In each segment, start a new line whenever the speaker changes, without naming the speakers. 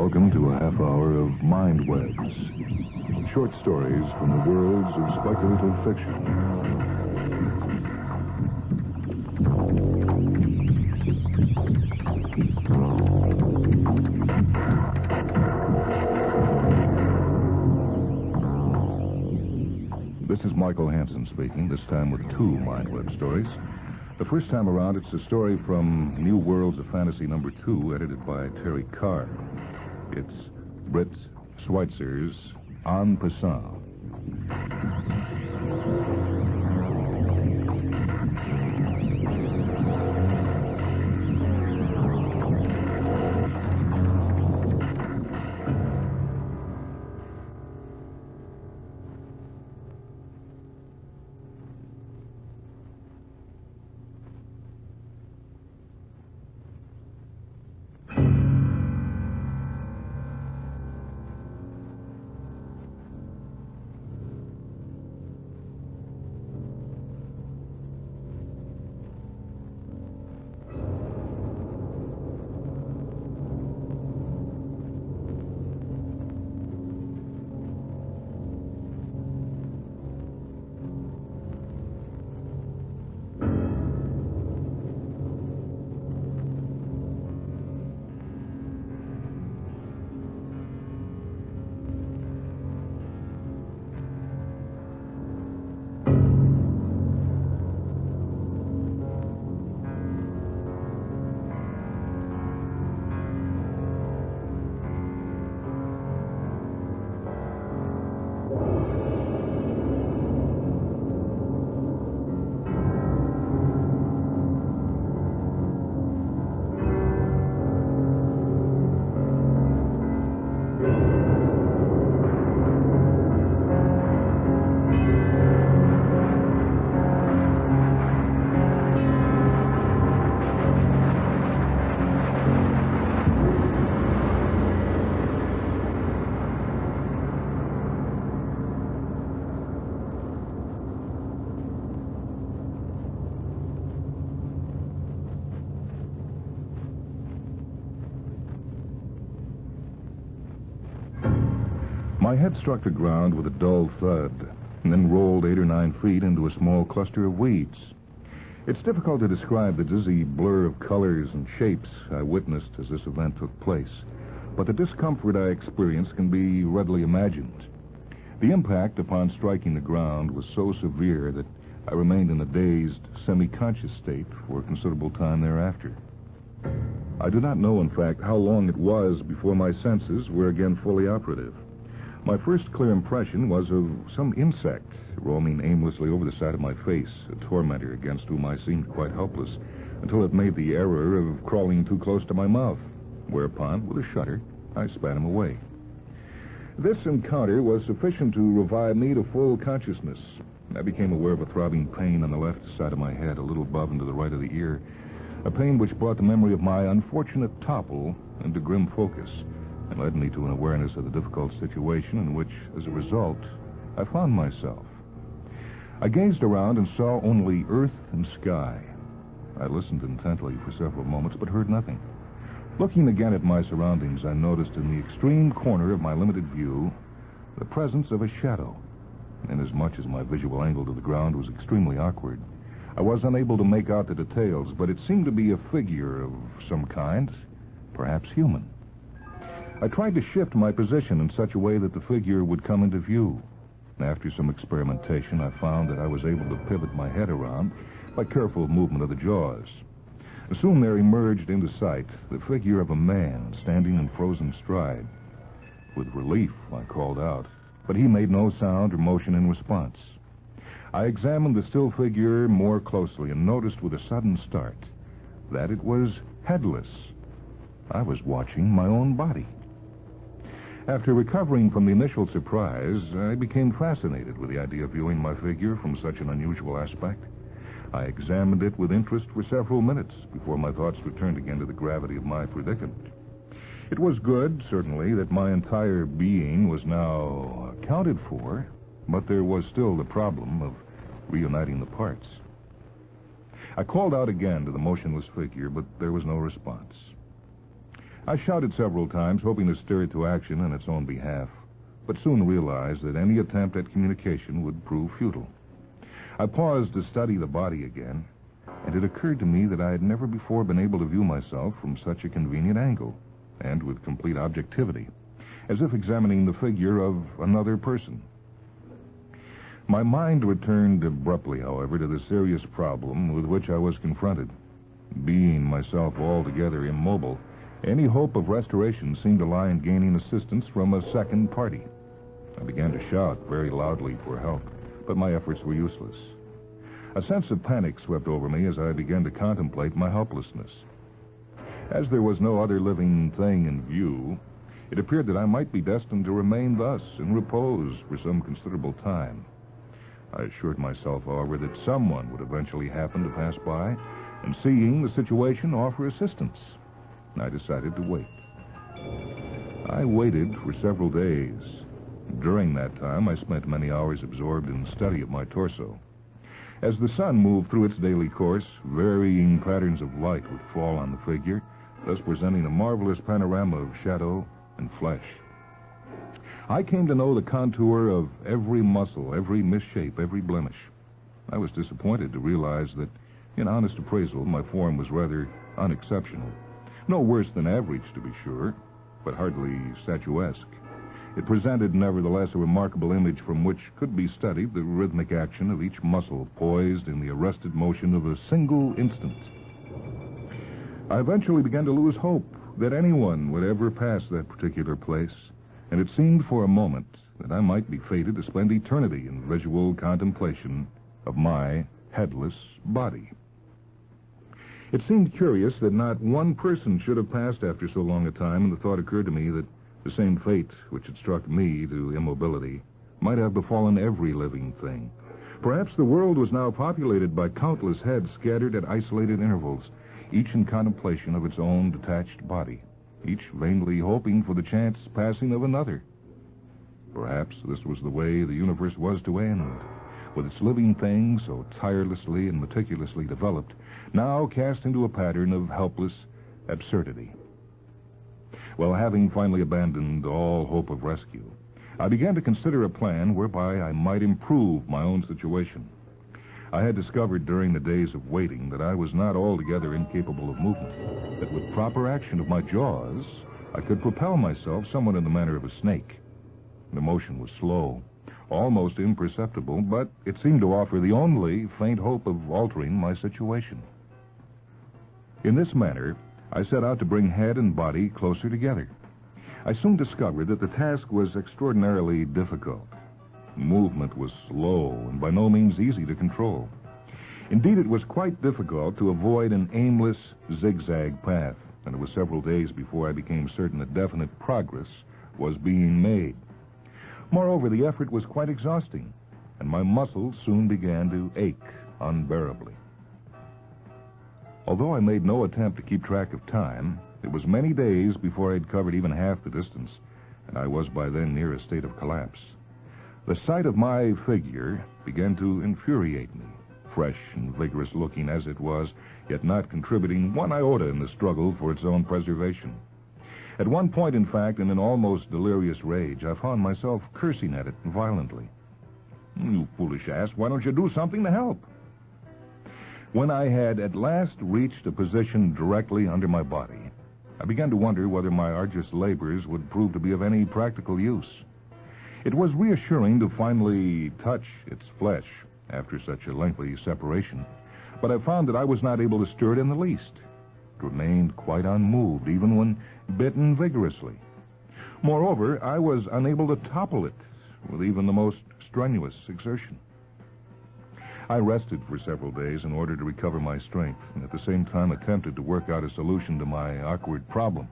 Welcome to a half hour of MindWebs. Short stories from the worlds of speculative fiction. This is Michael Hansen speaking, this time with 2 MindWeb stories. The first time around, it's a story from New Worlds of Fantasy number 2, edited by Terry Carr. It's Britt Schweitzer's Passant. My head struck the ground with a dull thud, and then rolled 8 or 9 feet into a small cluster of weeds. It's difficult to describe the dizzy blur of colors and shapes I witnessed as this event took place, but the discomfort I experienced can be readily imagined. The impact upon striking the ground was so severe that I remained in a dazed, semi-conscious state for a considerable time thereafter. I do not know, in fact, how long it was before my senses were again fully operative. My first clear impression was of some insect roaming aimlessly over the side of my face, a tormentor against whom I seemed quite helpless, until it made the error of crawling too close to my mouth, whereupon, with a shudder, I spat him away. This encounter was sufficient to revive me to full consciousness. I became aware of a throbbing pain on the left side of my head, a little above and to the right of the ear, a pain which brought the memory of my unfortunate topple into grim focus, and led me to an awareness of the difficult situation in which, as a result, I found myself. I gazed around and saw only earth and sky. I listened intently for several moments, but heard nothing. Looking again at my surroundings, I noticed in the extreme corner of my limited view the presence of a shadow. Inasmuch as my visual angle to the ground was extremely awkward, I was unable to make out the details, but it seemed to be a figure of some kind, perhaps human. I tried to shift my position in such a way that the figure would come into view. After some experimentation, I found that I was able to pivot my head around by careful movement of the jaws. Soon there emerged into sight the figure of a man standing in frozen stride. With relief, I called out, but he made no sound or motion in response. I examined the still figure more closely and noticed with a sudden start that it was headless. I was watching my own body. After recovering from the initial surprise, I became fascinated with the idea of viewing my figure from such an unusual aspect. I examined it with interest for several minutes before my thoughts returned again to the gravity of my predicament. It was good, certainly, that my entire being was now accounted for, but there was still the problem of reuniting the parts. I called out again to the motionless figure, but there was no response. I shouted several times, hoping to stir it to action on its own behalf, but soon realized that any attempt at communication would prove futile. I paused to study the body again, and it occurred to me that I had never before been able to view myself from such a convenient angle, and with complete objectivity, as if examining the figure of another person. My mind returned abruptly, however, to the serious problem with which I was confronted. Being myself altogether immobile, any hope of restoration seemed to lie in gaining assistance from a second party. I began to shout very loudly for help, but my efforts were useless. A sense of panic swept over me as I began to contemplate my helplessness. As there was no other living thing in view, it appeared that I might be destined to remain thus in repose for some considerable time. I assured myself, however, that someone would eventually happen to pass by and, seeing the situation, offer assistance. I decided to wait. I waited for several days. During that time, I spent many hours absorbed in study of my torso. As the sun moved through its daily course, varying patterns of light would fall on the figure, thus presenting a marvelous panorama of shadow and flesh. I came to know the contour of every muscle, every misshape, every blemish. I was disappointed to realize that, in honest appraisal, my form was rather unexceptional. No worse than average, to be sure, but hardly statuesque. It presented, nevertheless, a remarkable image from which could be studied the rhythmic action of each muscle poised in the arrested motion of a single instant. I eventually began to lose hope that anyone would ever pass that particular place, and it seemed for a moment that I might be fated to spend eternity in visual contemplation of my headless body. It seemed curious that not one person should have passed after so long a time, and the thought occurred to me that the same fate which had struck me to immobility might have befallen every living thing. Perhaps the world was now populated by countless heads scattered at isolated intervals, each in contemplation of its own detached body, each vainly hoping for the chance passing of another. Perhaps this was the way the universe was to end, with its living things, so tirelessly and meticulously developed, now cast into a pattern of helpless absurdity. Well, having finally abandoned all hope of rescue, I began to consider a plan whereby I might improve my own situation. I had discovered during the days of waiting that I was not altogether incapable of movement, that with proper action of my jaws, I could propel myself somewhat in the manner of a snake. The motion was slow, almost imperceptible, but it seemed to offer the only faint hope of altering my situation. In this manner, I set out to bring head and body closer together. I soon discovered that the task was extraordinarily difficult. Movement was slow and by no means easy to control. Indeed, it was quite difficult to avoid an aimless, zigzag path, and it was several days before I became certain that definite progress was being made. Moreover, the effort was quite exhausting, and my muscles soon began to ache unbearably. Although I made no attempt to keep track of time, it was many days before I had covered even half the distance, and I was by then near a state of collapse. The sight of my figure began to infuriate me, fresh and vigorous looking as it was, yet not contributing one iota in the struggle for its own preservation. At one point, in fact, in an almost delirious rage, I found myself cursing at it violently. "You foolish ass, why don't you do something to help?" When I had at last reached a position directly under my body, I began to wonder whether my arduous labors would prove to be of any practical use. It was reassuring to finally touch its flesh after such a lengthy separation, but I found that I was not able to stir it in the least. It remained quite unmoved, even when bitten vigorously. Moreover, I was unable to topple it with even the most strenuous exertion. I rested for several days in order to recover my strength, and at the same time attempted to work out a solution to my awkward problem.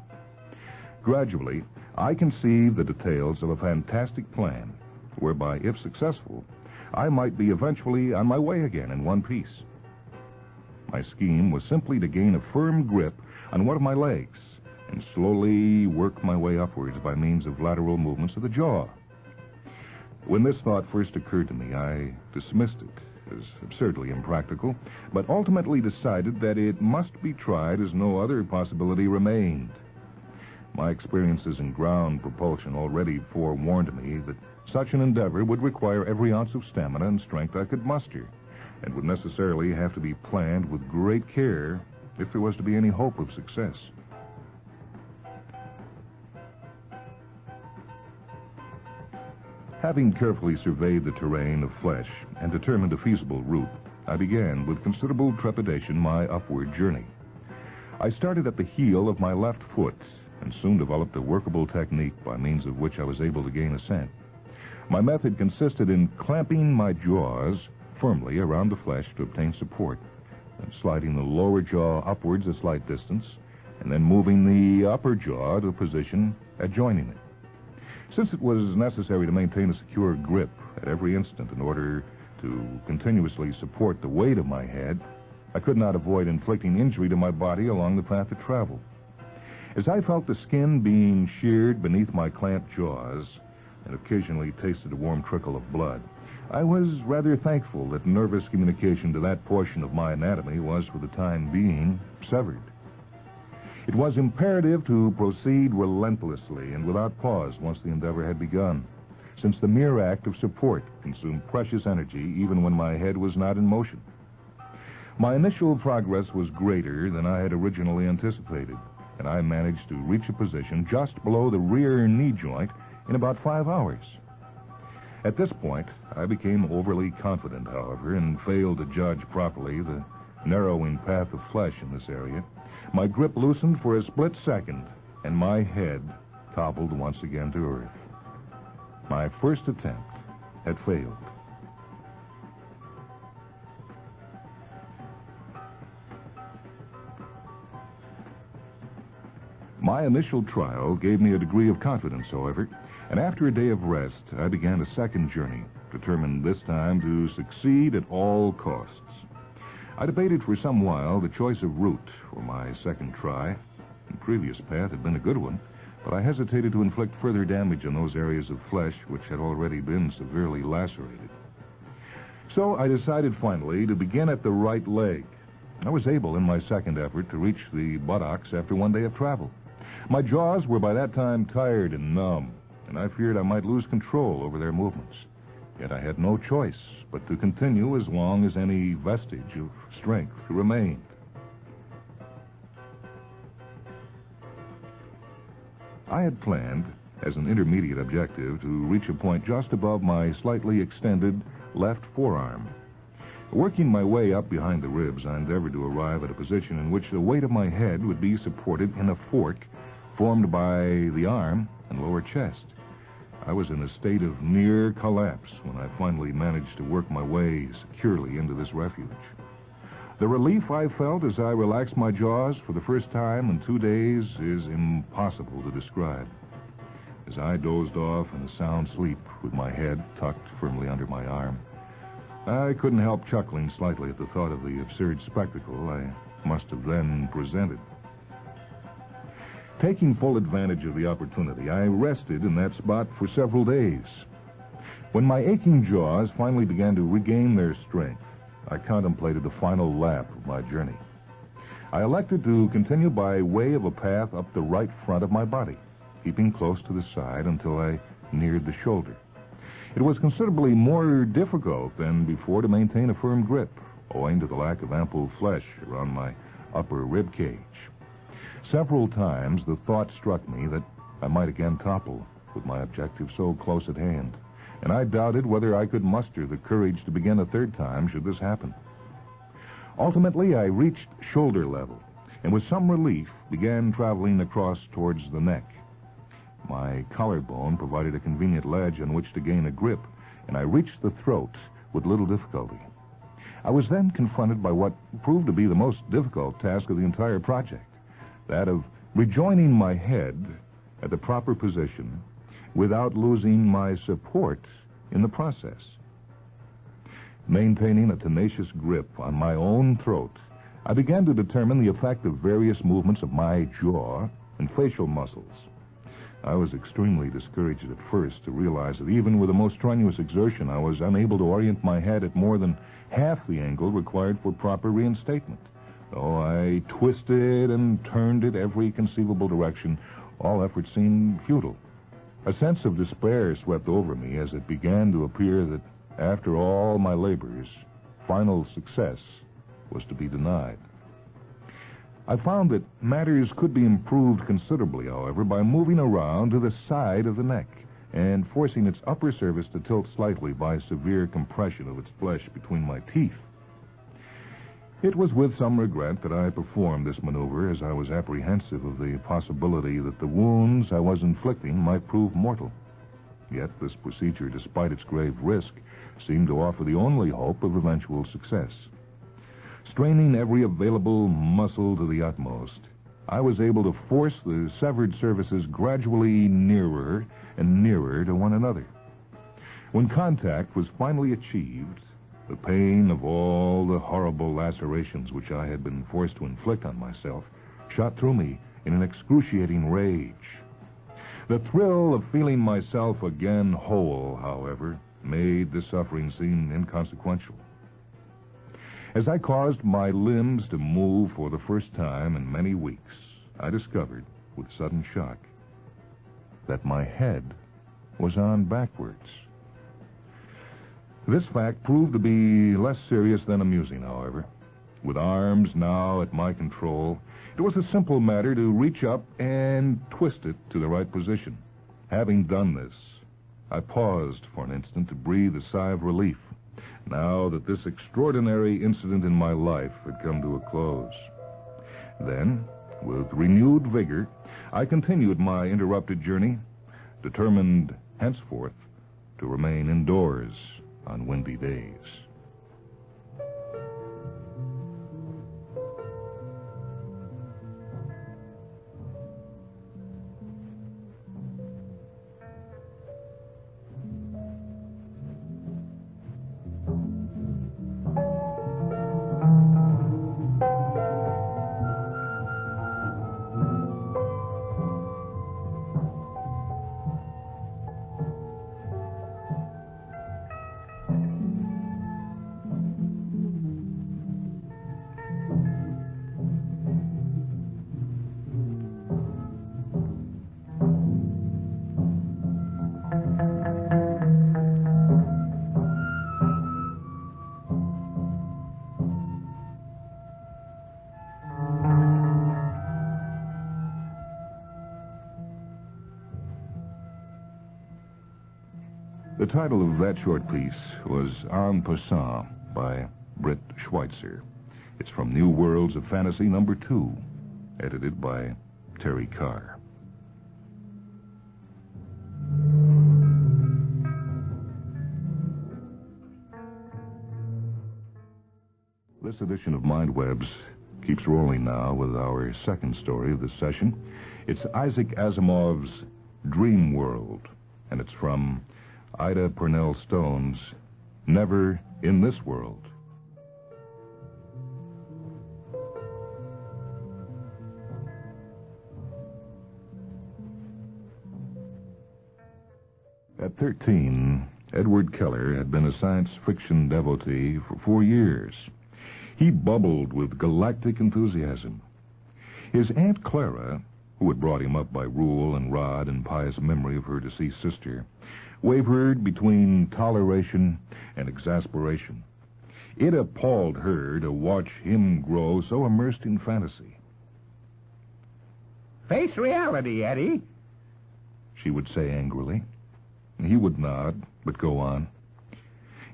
Gradually, I conceived the details of a fantastic plan, whereby, if successful, I might be eventually on my way again in one piece. My scheme was simply to gain a firm grip on one of my legs and slowly work my way upwards by means of lateral movements of the jaw. When this thought first occurred to me, I dismissed it as absurdly impractical, but ultimately decided that it must be tried as no other possibility remained. My experiences in ground propulsion already forewarned me that such an endeavor would require every ounce of stamina and strength I could muster, and would necessarily have to be planned with great care if there was to be any hope of success. Having carefully surveyed the terrain of flesh and determined a feasible route, I began with considerable trepidation my upward journey. I started at the heel of my left foot and soon developed a workable technique by means of which I was able to gain ascent. My method consisted in clamping my jaws firmly around the flesh to obtain support, and sliding the lower jaw upwards a slight distance, and then moving the upper jaw to a position adjoining it. Since it was necessary to maintain a secure grip at every instant in order to continuously support the weight of my head, I could not avoid inflicting injury to my body along the path of travel. As I felt the skin being sheared beneath my clamped jaws and occasionally tasted a warm trickle of blood, I was rather thankful that nervous communication to that portion of my anatomy was, for the time being, severed. It was imperative to proceed relentlessly and without pause once the endeavor had begun, since the mere act of support consumed precious energy even when my head was not in motion. My initial progress was greater than I had originally anticipated, and I managed to reach a position just below the rear knee joint in about 5 hours. At this point, I became overly confident, however, and failed to judge properly the narrowing path of flesh in this area. My grip loosened for a split second, and my head toppled once again to earth. My first attempt had failed. My initial trial gave me a degree of confidence, however, and after a day of rest, I began a second journey, determined this time to succeed at all costs. I debated for some while the choice of route for my second try. The previous path had been a good one, but I hesitated to inflict further damage on those areas of flesh which had already been severely lacerated. So I decided finally to begin at the right leg. I was able in my second effort to reach the buttocks after one day of travel. My jaws were by that time tired and numb, and I feared I might lose control over their movements. Yet I had no choice but to continue as long as any vestige of strength remained. I had planned, as an intermediate objective, to reach a point just above my slightly extended left forearm. Working my way up behind the ribs, I endeavored to arrive at a position in which the weight of my head would be supported in a fork formed by the arm and lower chest. I was in a state of near collapse when I finally managed to work my way securely into this refuge. The relief I felt as I relaxed my jaws for the first time in 2 days is impossible to describe. As I dozed off in a sound sleep with my head tucked firmly under my arm, I couldn't help chuckling slightly at the thought of the absurd spectacle I must have then presented. Taking full advantage of the opportunity, I rested in that spot for several days. When my aching jaws finally began to regain their strength, I contemplated the final lap of my journey. I elected to continue by way of a path up the right front of my body, keeping close to the side until I neared the shoulder. It was considerably more difficult than before to maintain a firm grip, owing to the lack of ample flesh around my upper rib cage. Several times the thought struck me that I might again topple with my objective so close at hand, and I doubted whether I could muster the courage to begin a third time should this happen. Ultimately, I reached shoulder level, and with some relief began traveling across towards the neck. My collarbone provided a convenient ledge on which to gain a grip, and I reached the throat with little difficulty. I was then confronted by what proved to be the most difficult task of the entire project, that of rejoining my head at the proper position without losing my support in the process. Maintaining a tenacious grip on my own throat, I began to determine the effect of various movements of my jaw and facial muscles. I was extremely discouraged at first to realize that even with the most strenuous exertion, I was unable to orient my head at more than half the angle required for proper reinstatement. Though I twisted and turned it every conceivable direction, All effort seemed futile. A sense of despair swept over me as it began to appear that, after all my labors, final success was to be denied. I found that matters could be improved considerably, however, by moving around to the side of the neck and forcing its upper surface to tilt slightly by severe compression of its flesh between my teeth. It was with some regret that I performed this maneuver, as I was apprehensive of the possibility that the wounds I was inflicting might prove mortal. Yet this procedure, despite its grave risk, seemed to offer the only hope of eventual success. Straining every available muscle to the utmost, I was able to force the severed surfaces gradually nearer and nearer to one another. When contact was finally achieved, the pain of all the horrible lacerations which I had been forced to inflict on myself shot through me in an excruciating rage. The thrill of feeling myself again whole, however, made the suffering seem inconsequential. As I caused my limbs to move for the first time in many weeks, I discovered, with sudden shock, that my head was on backwards. This fact proved to be less serious than amusing, however. With arms now at my control, it was a simple matter to reach up and twist it to the right position. Having done this, I paused for an instant to breathe a sigh of relief, now that this extraordinary incident in my life had come to a close. Then, with renewed vigor, I continued my interrupted journey, determined henceforth to remain indoors on windy days. The title of that short piece was Passant by Britt Schweitzer. It's from New Worlds of Fantasy number 2, edited by Terry Carr. This edition of MindWebs keeps rolling now with our second story of this session. It's Isaac Asimov's Dreamworld, and it's from Ida Purnell Stone's Never in This World. At 13, Edward Keller had been a science fiction devotee for 4 years. He bubbled with galactic enthusiasm. His Aunt Clara, who had brought him up by rule and rod and pious memory of her deceased sister, wavered between toleration and exasperation. It appalled her to watch him grow so immersed in fantasy.
"Face reality, Eddie,"
she would say angrily. He would nod, but go on.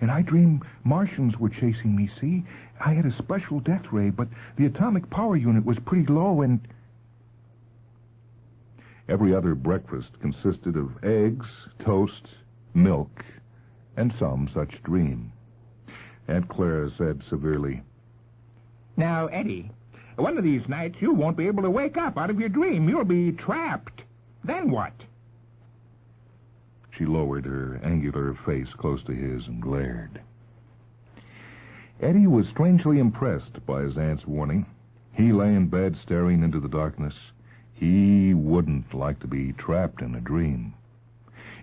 "And I dreamed Martians were chasing me, see? I had a special death ray, but the atomic power unit was pretty low and..." Every other breakfast consisted of eggs, toast, milk, and some such dream. Aunt Clara said severely,
"Now, Eddie, one of these nights you won't be able to wake up out of your dream. You'll be trapped. Then what?"
She lowered her angular face close to his and glared. Eddie was strangely impressed by his aunt's warning. He lay in bed staring into the darkness. He wouldn't like to be trapped in a dream.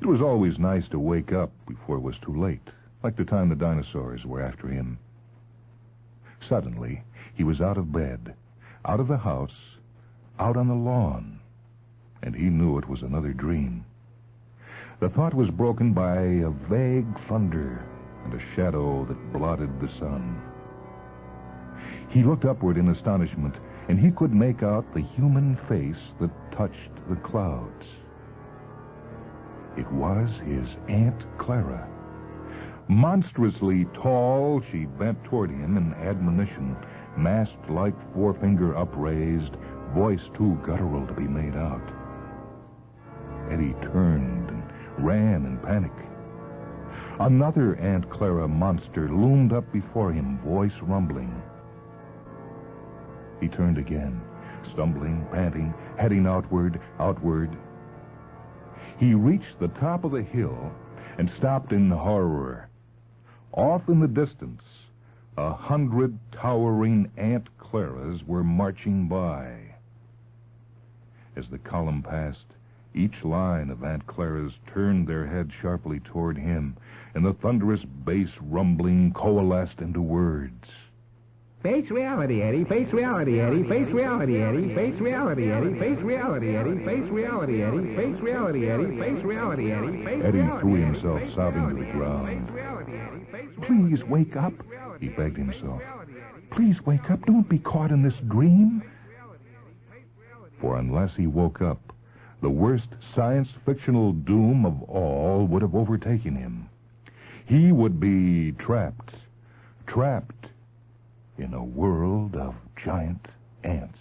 It was always nice to wake up before it was too late, like the time the dinosaurs were after him. Suddenly, he was out of bed, out of the house, out on the lawn. and he knew it was another dream. The thought was broken by a vague thunder and a shadow that blotted the sun. He looked upward in astonishment, and he could make out the human face that touched the clouds. It was his Aunt Clara. Monstrously tall, she bent toward him in admonition, mast-like forefinger upraised, voice too guttural to be made out. Eddie turned and ran in panic. Another Aunt Clara monster loomed up before him, voice rumbling. He turned again, stumbling, panting, heading outward. He reached the top of the hill and stopped in horror. Off in the distance, 100 towering Aunt Claras were marching by. As the column passed, each line of Aunt Claras turned their heads sharply toward him, and the thunderous bass rumbling coalesced into words.
Face reality, Eddie. Face reality, Eddie. Face reality, Eddie. Face reality, Eddie. Face reality, Eddie. Face reality, Eddie. Face reality, Eddie. Face reality, Eddie.
Eddie threw himself sobbing to the ground. "Please wake up," he begged himself. "Please wake up. Don't be caught in this dream." For unless he woke up, the worst science-fictional doom of all would have overtaken him. He would be trapped in a world of giant ants.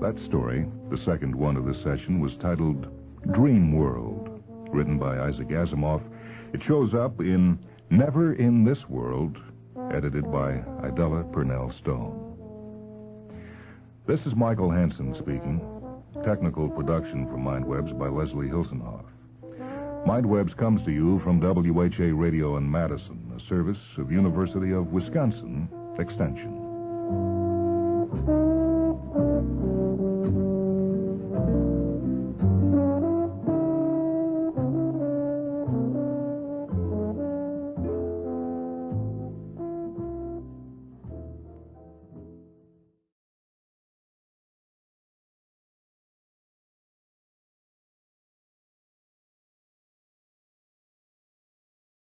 That story, the second one of the session, was titled Dreamworld, written by Isaac Asimov. It shows up in Never in This World, edited by Idella Purnell Stone. This is Michael Hansen speaking. Technical production for MindWebs by Leslie Hilsenhoff. MindWebs comes to you from WHA Radio in Madison, a service of University of Wisconsin Extension.